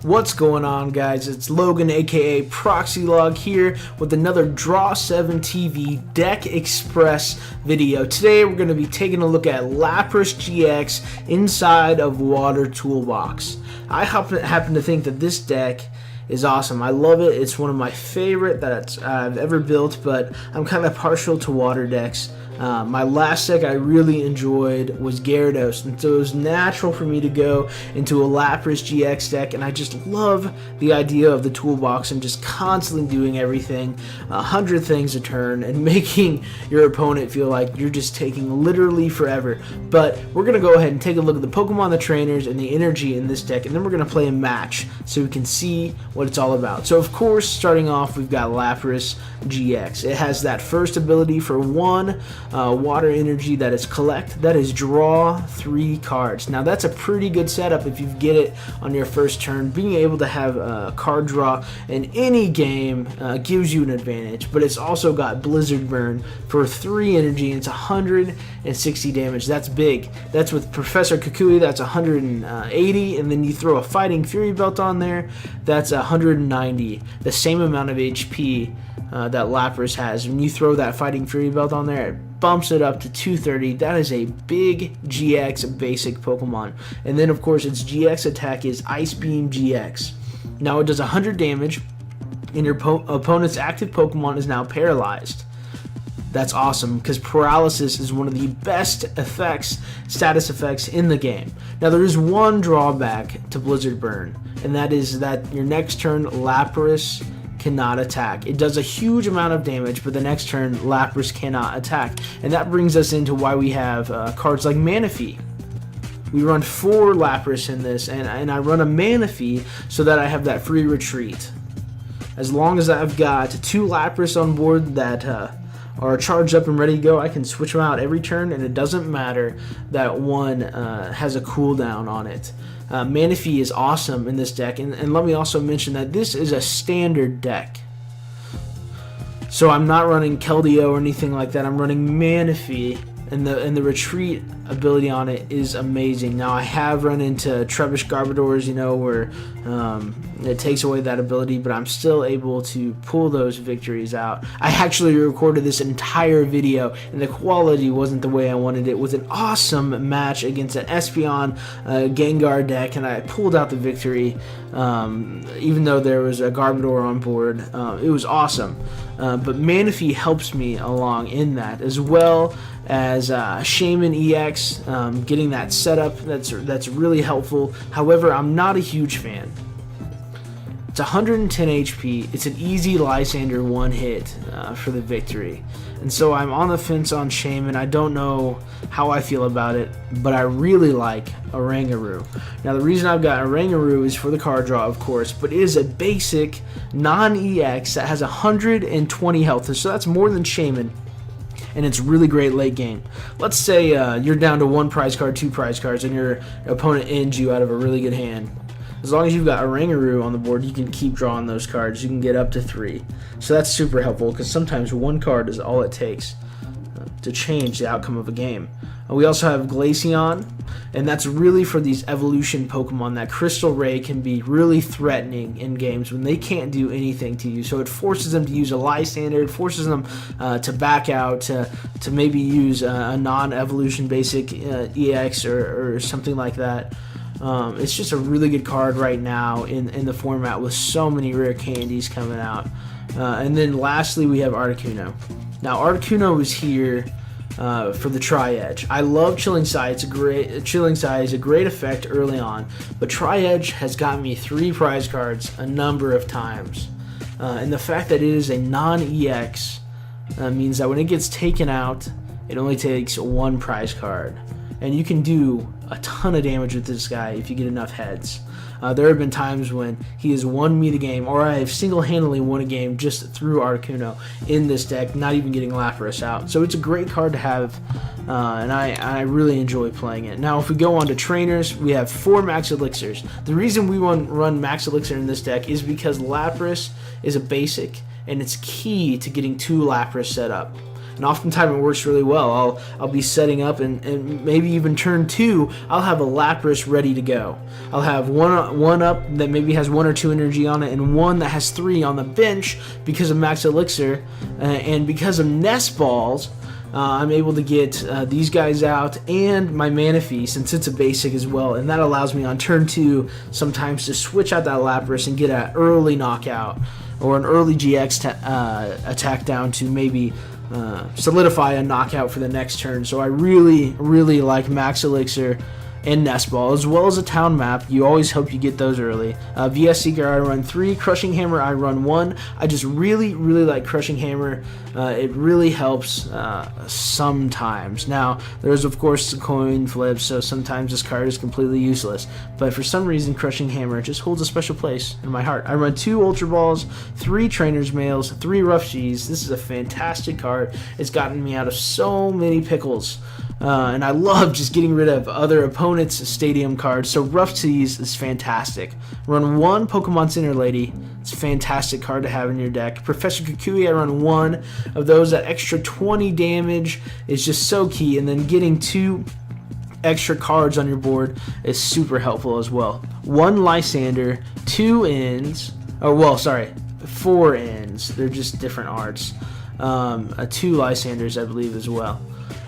What's going on, guys? It's Logan, aka Proxy Log, here with another Draw 7 TV Deck Express video. Today we're going to be taking a look at Lapras GX inside of Water Toolbox. I happen to think that this deck is awesome. I love it. It's one of my favorite that I've ever built, but I'm kind of partial to water decks. My last deck I really enjoyed was Gyarados, and so it was natural for me to go into a Lapras GX deck, and I just love the idea of the toolbox and just constantly doing everything, 100 things a turn, and making your opponent feel like you're just taking literally forever. But we're going to go ahead and take a look at the Pokemon, the trainers, and the energy in this deck, and then we're going to play a match so we can see what it's all about. So of course, starting off, we've got Lapras GX. It has that first ability for one water energy that is collect, that is draw 3 cards. Now that's a pretty good setup if you get it on your first turn. Being able to have a card draw in any game gives you an advantage, but it's also got Blizzard Burn for 3 energy, and it's 160 damage. That's big. That's with Professor Kukui, that's 180, and then you throw a Fighting Fury Belt on there, that's 190, the same amount of HP that Lapras has. When you throw that Fighting Fury Belt on there, it bumps it up to 230. That is a big GX basic Pokemon. And then of course its GX attack is Ice Beam GX. Now it does 100 damage, and your opponent's active Pokemon is now paralyzed. That's awesome, because paralysis is one of the best status effects in the game. Now there is one drawback to Blizzard Burn, and that is that your next turn Lapras cannot attack. It does a huge amount of damage, but the next turn Lapras cannot attack. And that brings us into why we have cards like Manaphy. We run 4 Lapras in this, and I run a Manaphy so that I have that free retreat. As long as I've got 2 Lapras on board that are charged up and ready to go, I can switch them out every turn, and it doesn't matter that one has a cooldown on it. Manaphy is awesome in this deck, and let me also mention that this is a standard deck. So I'm not running Keldeo or anything like that. I'm running Manaphy, and the retreat ability on it is amazing. Now I have run into Trebbish Garbodors, where it takes away that ability, but I'm still able to pull those victories out. I actually recorded this entire video, and the quality wasn't the way I wanted it. It was an awesome match against an Espeon Gengar deck, and I pulled out the victory, even though there was a Garbodor on board. It was awesome. But Manaphy helps me along in that, as well as Shaman EX, getting that setup. That's really helpful. However, I'm not a huge fan. It's 110 HP. It's an easy Lysander one hit for the victory, and so I'm on the fence on Shaman. I don't know how I feel about it, but I really like Oranguru. Now the reason I've got Oranguru is for the card draw, of course, but it is a basic non-EX that has 120 health, so that's more than Shaman, and it's really great late game. Let's say you're down to 1 prize card, 2 prize cards, and your opponent ends you out of a really good hand. As long as you've got Oranguru on the board, you can keep drawing those cards. You can get up to 3. So that's super helpful, because sometimes 1 card is all it takes to change the outcome of a game. We also have Glaceon, and that's really for these evolution Pokemon. That Crystal Ray can be really threatening in games when they can't do anything to you. So it forces them to use a Lysander, it forces them to back out, to maybe use a non-evolution basic EX or something like that. It's just a really good card right now in the format, with so many rare candies coming out. And then lastly, we have Articuno. Now Articuno is here for the Tri-Edge. I love Chilling Side. Chilling Side is a great effect early on, but Tri-Edge has got me 3 prize cards a number of times. And the fact that it is a non-EX means that when it gets taken out, it only takes 1 prize card. And you can do a ton of damage with this guy if you get enough heads. There have been times when he has won me the game, or I have single-handedly won a game just through Articuno in this deck, not even getting Lapras out. So it's a great card to have, and I really enjoy playing it. Now, if we go on to trainers, we have 4 Max Elixirs. The reason we run Max Elixir in this deck is because Lapras is a basic, and it's key to getting 2 Lapras set up. and oftentimes it works really well. I'll be setting up, and maybe even turn 2, I'll have a Lapras ready to go. I'll have one up that maybe has 1 or 2 energy on it, and one that has 3 on the bench because of Max Elixir, and because of Nest Balls. I'm able to get these guys out and my Manaphy, since it's a basic as well, and that allows me on turn 2 sometimes to switch out that Lapras and get an early knockout or an early GX attack down to maybe solidify a knockout for the next turn. So I really like Max Elixir and Nest Ball, as well as a town map. You always hope you get those early. VS Seeker, I run 3. Crushing Hammer, I run 1. I just really like Crushing Hammer. It really helps sometimes. Now, there's of course the coin flips, so sometimes this card is completely useless. But for some reason, Crushing Hammer just holds a special place in my heart. I run 2 Ultra Balls, 3 Trainer's Mails, 3 Rough G's. This is a fantastic card. It's gotten me out of so many pickles. And I love just getting rid of other opponents' stadium cards. So Rough Tease is fantastic. Run 1 Pokemon Center Lady. It's a fantastic card to have in your deck. Professor Kukui, I run 1 of those. That extra 20 damage is just so key. And then getting 2 extra cards on your board is super helpful as well. 1 Lysander, 2 Ins. Oh, well, sorry, 4 Ins. They're just different arts. 2 Lysanders, I believe, as well.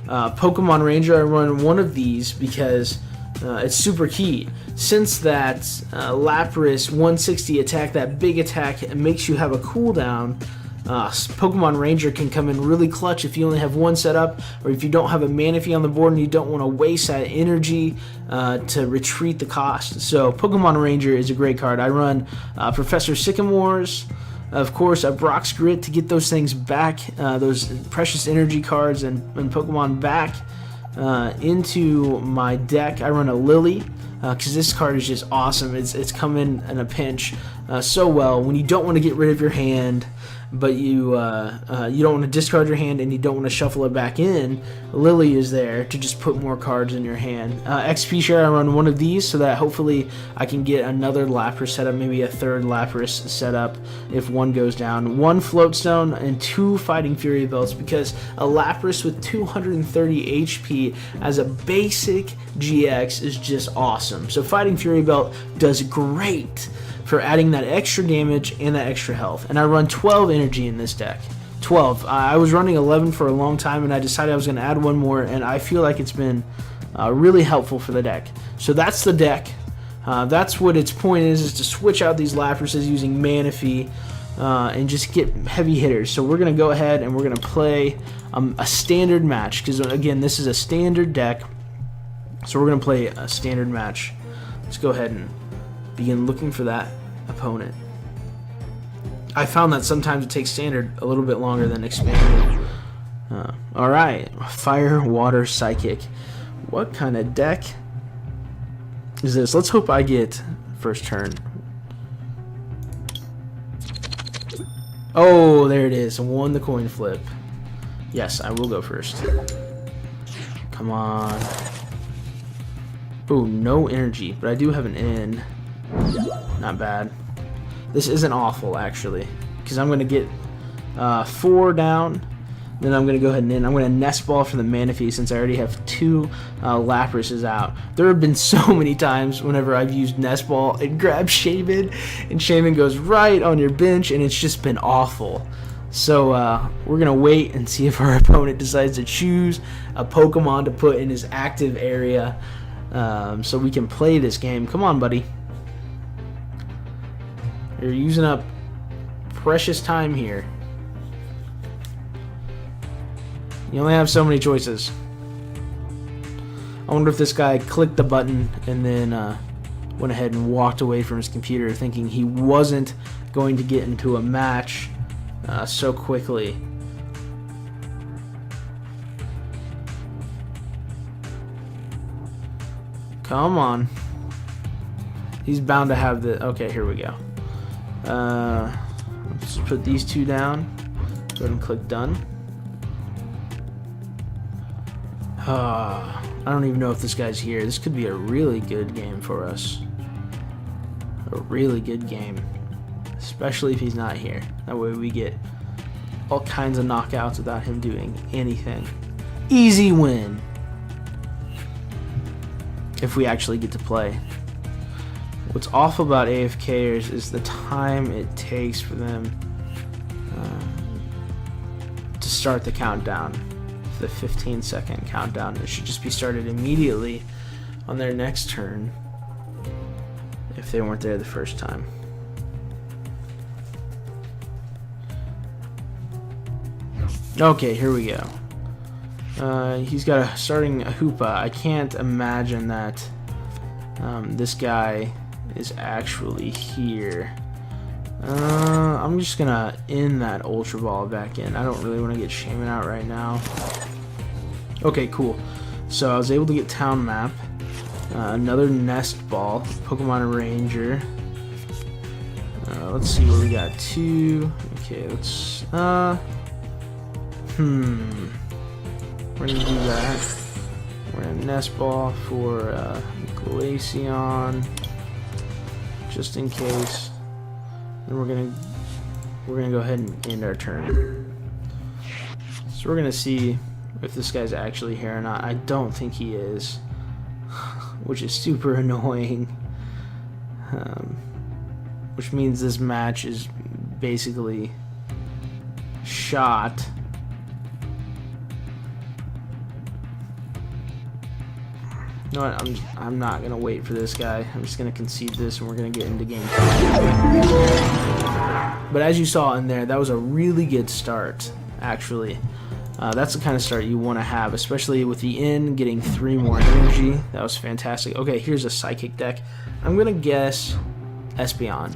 Pokemon Ranger, I run 1 of these because it's super key. Since that Lapras 160 attack, that big attack, it makes you have a cooldown. Pokemon Ranger can come in really clutch if you only have 1 set up, or if you don't have a Manaphy on the board and you don't want to waste that energy to retreat the cost. So Pokemon Ranger is a great card. I run Professor Sycamores. Of course, a Brock's Grit to get those things back, those precious energy cards and Pokemon back into my deck. I run a Lily because this card is just awesome. It's come in a pinch so well when you don't want to get rid of your hand, but you don't want to discard your hand and you don't want to shuffle it back in. Lily is there to just put more cards in your hand. XP share, I run 1 of these so that hopefully I can get another Lapras setup, maybe a 3rd Lapras setup if 1 goes down. 1 Floatstone and 2 Fighting Fury Belts, because a Lapras with 230 HP as a basic GX is just awesome. So Fighting Fury Belt does great for adding that extra damage and that extra health. And I run 12 energy in this deck. 12. I was running 11 for a long time, and I decided I was going to add 1 more, and I feel like it's been really helpful for the deck. So that's the deck. That's what its point is to switch out these Laprases using Manaphy and just get heavy hitters. So we're going to go ahead and we're going to play a standard match, because again, this is a standard deck. So we're going to play a standard match. Let's go ahead and begin looking for that opponent. I found that sometimes it takes standard a little bit longer than expanded. Alright, Fire, Water, Psychic. What kind of deck is this? Let's hope I get first turn. Oh, there it is. I won the coin flip. Yes, I will go first. Come on. Oh, no energy, but I do have an N. Not bad. This isn't awful, actually, because I'm going to get 4 down. Then I'm going to go ahead and I'm going to Nest Ball for the Manaphy, since I already have 2 Laprases out. There have been so many times whenever I've used Nest Ball and grabbed Shaman, and Shaman goes right on your bench, and it's just been awful. So we're going to wait and see if our opponent decides to choose a Pokemon to put in his active area so we can play this game. Come on, buddy. You're using up precious time here. You only have so many choices. I wonder if this guy clicked the button and then went ahead and walked away from his computer thinking he wasn't going to get into a match so quickly. Come on. He's bound to have the... Okay, here we go. Let's put these 2 down. Go ahead and click done. I don't even know if this guy's here. This could be a really good game for us. A really good game. Especially if he's not here. That way we get all kinds of knockouts without him doing anything. Easy win. If we actually get to play. What's awful about AFKers is the time it takes for them to start the countdown. The 15-second countdown. It should just be started immediately on their next turn if they weren't there the first time. Okay, here we go. He's got starting a Hoopa. I can't imagine that this guy is actually here. I'm just gonna end that Ultra Ball back in. I don't really want to get Shaman out right now. Okay, cool. So I was able to get Town Map, another Nest Ball, Pokemon Ranger. Let's see what we got. 2. Okay, let's we're gonna do that. We're gonna Nest Ball for Glaceon, just in case. And we're gonna go ahead and end our turn. So we're gonna see if this guy's actually here or not. I don't think he is, which is super annoying. Which means this match is basically shot. You know what? I'm not gonna wait for this guy. I'm just gonna concede this, and we're gonna get into game. But as you saw in there, that was a really good start. Actually, that's the kind of start you want to have, especially with the N getting 3 more energy. That was fantastic. Okay, here's a Psychic deck. I'm gonna guess Espeon.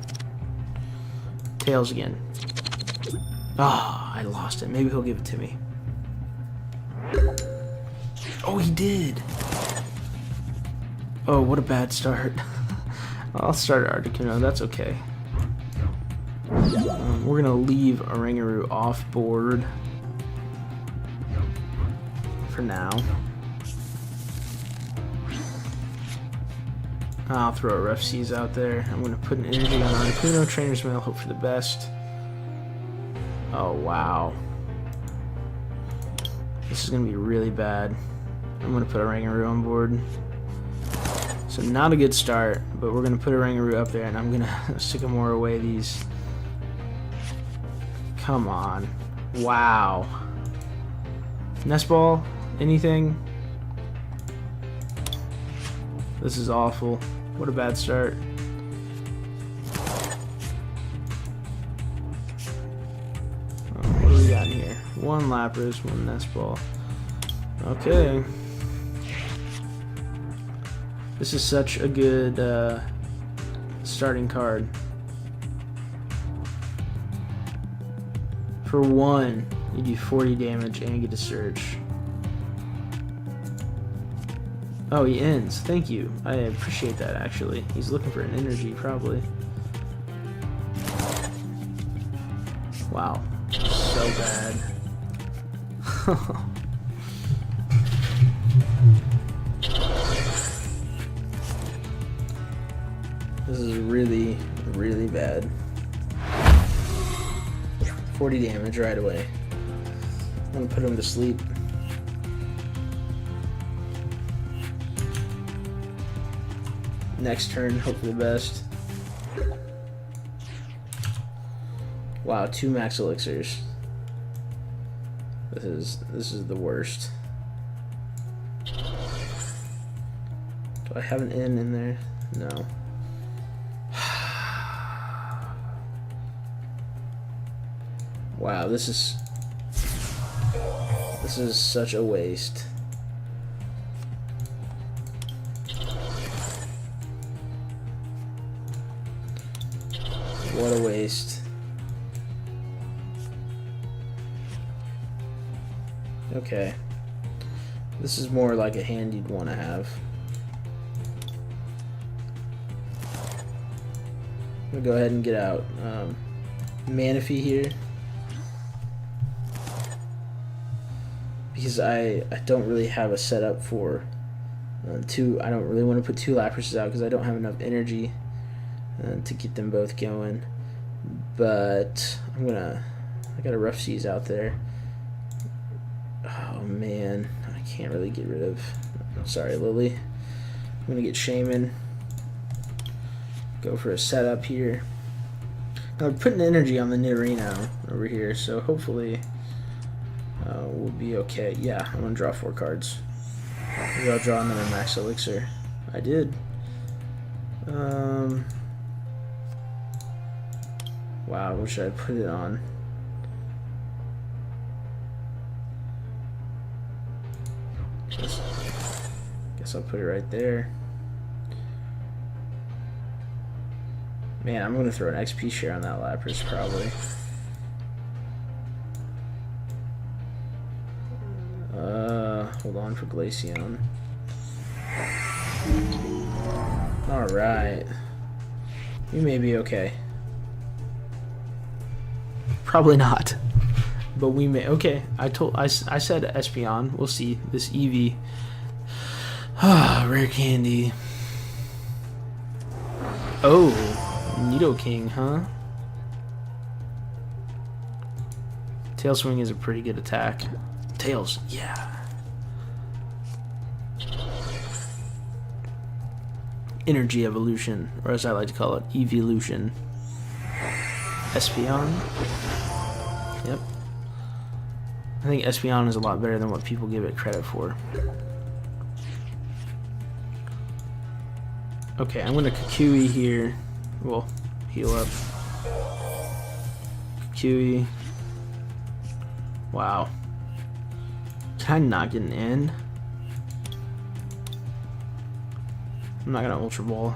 Tails again. Ah, I lost it. Maybe he'll give it to me. Oh, he did. Oh, what a bad start. I'll start Articuno, that's okay. We're gonna leave Oranguru off board for now. I'll throw a Rough Seas out there. I'm gonna put an energy on Articuno, Trainer's Mail, hope for the best. Oh, wow. This is gonna be really bad. I'm gonna put Oranguru on board. So not a good start, but we're going to put Oranguru up there, and I'm going to Sycamore away these. Come on. Wow. Nest Ball? Anything? This is awful. What a bad start. What do we got in here? 1 Lapras, 1 Nest Ball. Okay. This is such a good starting card. For 1, you do 40 damage and get a Surge. Oh, he ends. Thank you. I appreciate that, actually. He's looking for an energy, probably. Wow. So bad. This is really, really bad. 40 damage right away. I'm gonna put him to sleep. Next turn, hope for the best. Wow, 2 max elixirs. This is the worst. Do I have an N in there? No. Wow, this is such a waste. What a waste. Okay. This is more like a hand you'd want to have. I'm gonna go ahead and get out Manaphy here. Because I don't really have a setup for 2. I don't really want to put 2 Laprases out because I don't have enough energy to get them both going. But I'm gonna I got a rough seas out there. Oh man, I can't really get rid of. Sorry, Lily. I'm gonna get Shaman. Go for a setup here. Now we're putting energy on the Nidorino over here, so hopefully we'll be okay. Yeah, I'm gonna draw 4 cards. Maybe I'll draw another Max Elixir. I did. Wow, what should I put it on? Guess I'll put it right there. Man, I'm gonna throw an XP share on that Lapras probably. Hold on for Glaceon. Alright. We may be okay. Probably not. But we may. Okay, I said Espeon. We'll see. This Eevee. Rare candy. Oh, Nidoking, huh? Tail Swing is a pretty good attack. Tails, yeah. Energy Evolution, or as I like to call it, Evolution. Espeon. Yep. I think Espeon is a lot better than what people give it credit for. Okay, I'm gonna Kukui here. Well, heal up. Kukui. Wow. Can I not get an N? I'm not gonna Ultra Ball.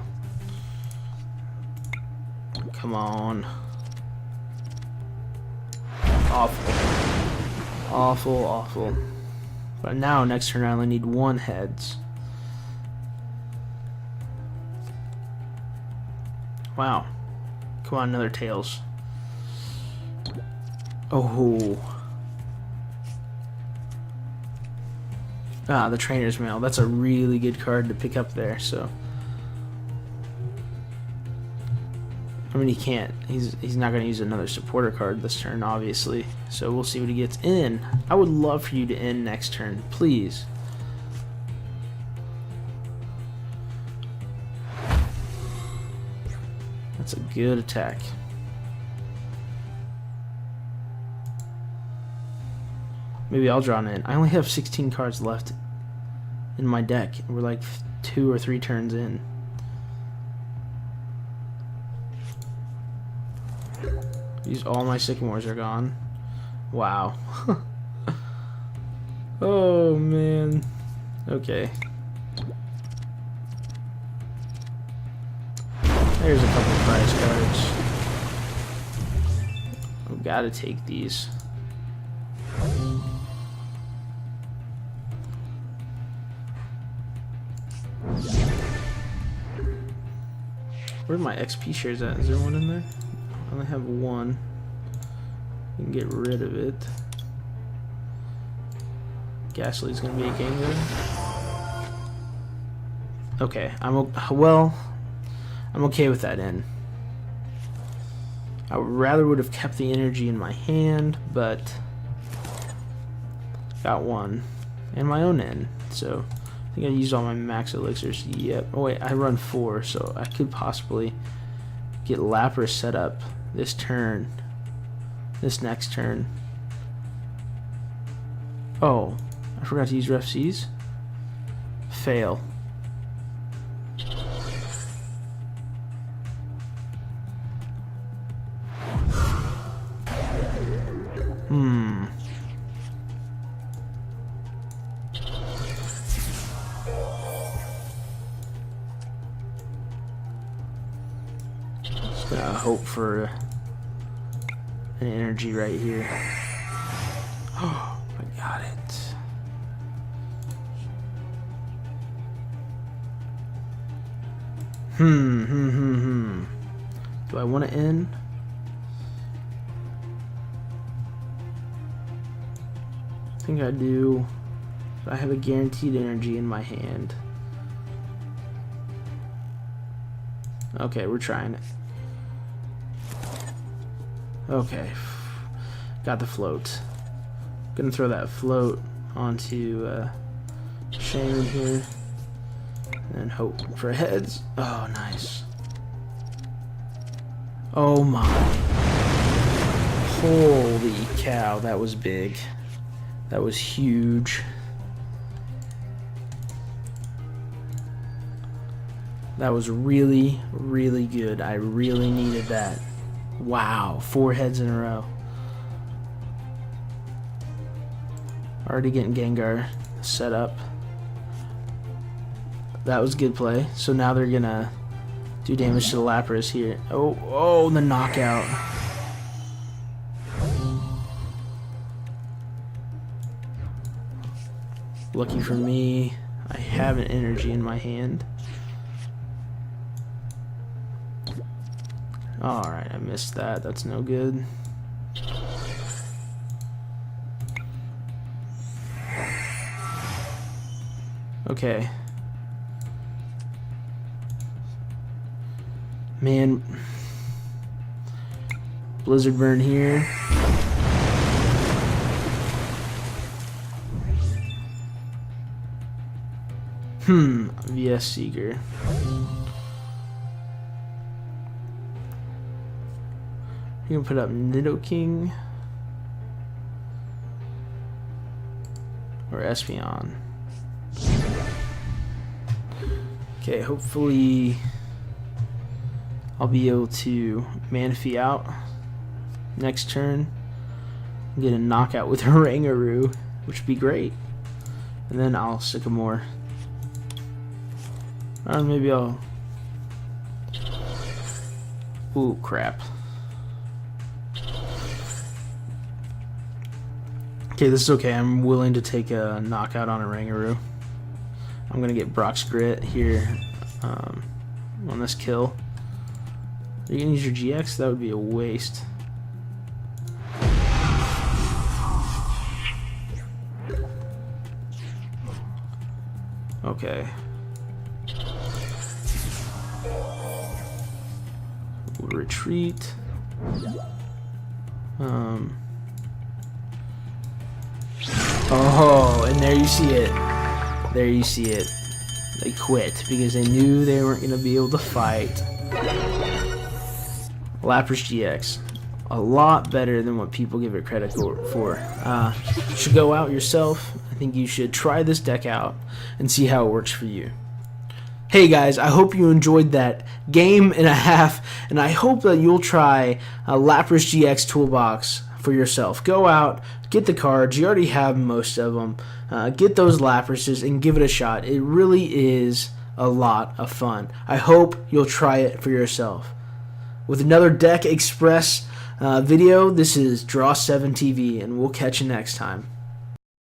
Come on. Awful. Awful, awful. But now, next turn, I only need 1 heads. Wow. Come on, another Tails. Oh. Ah, the Trainer's Mail. That's a really good card to pick up there, so. I mean, he can't. He's not going to use another supporter card this turn, obviously. So we'll see what he gets in. I would love for you to end next turn, please. That's a good attack. Maybe I'll draw an in. I only have 16 cards left in my deck. We're like 2 or 3 turns in. All my Sycamores are gone. Wow. Oh man. Okay. There's a couple prize cards. I've got to take these. Where are my XP shares at? Is there one in there? I only have 1. You can get rid of it. Ghastly's gonna be a Gengar. Okay, I'm okay with that in. I would have kept the energy in my hand, but got 1 and my own in. So I think I used all my max elixirs. Yep. Oh wait, I run 4, so I could possibly get Lapras set up this turn. This next turn. Oh, I forgot to use Ref C's. Fail. Just gonna hope for an energy right here. Oh, I got it. Do I want to end? I think I do. But I have a guaranteed energy in my hand. Okay, we're trying it. Okay. Got the float. Gonna throw that float onto Shaman here. And hope for heads. Oh, nice. Oh my. Holy cow, that was big. That was huge. That was really, really good. I really needed that. Wow, 4 heads in a row. Already getting Gengar set up. That was good play. So now they're gonna do damage to the Lapras here. Oh, the knockout. Lucky for me, I have an energy in my hand. Alright, I missed that. That's no good. Okay. Man. Blizzard burn here. VS Seeker. You can put up Nidoking or Espeon. Okay, hopefully I'll be able to Manaphy out next turn. Get a knockout with Rangaroo, which would be great. And then I'll Sycamore. Or maybe I'll... Ooh, crap. Okay, this is okay. I'm willing to take a knockout on a Rangaroo. I'm going to get Brock's Grit here on this kill. Are you going to use your GX? That would be a waste. Okay. We'll retreat. Oh, and there you see it. There you see it. They quit because they knew they weren't going to be able to fight. Lapras GX. A lot better than what people give it credit for. You should go out yourself. I think you should try this deck out and see how it works for you. Hey guys, I hope you enjoyed that game and a half, and I hope that you'll try Lapras GX Toolbox for yourself. Go out, get the cards. You already have most of them. Get those Laprases and give it a shot. It really is a lot of fun. I hope you'll try it for yourself. With another Deck Express video, this is Draw7 TV, and we'll catch you next time.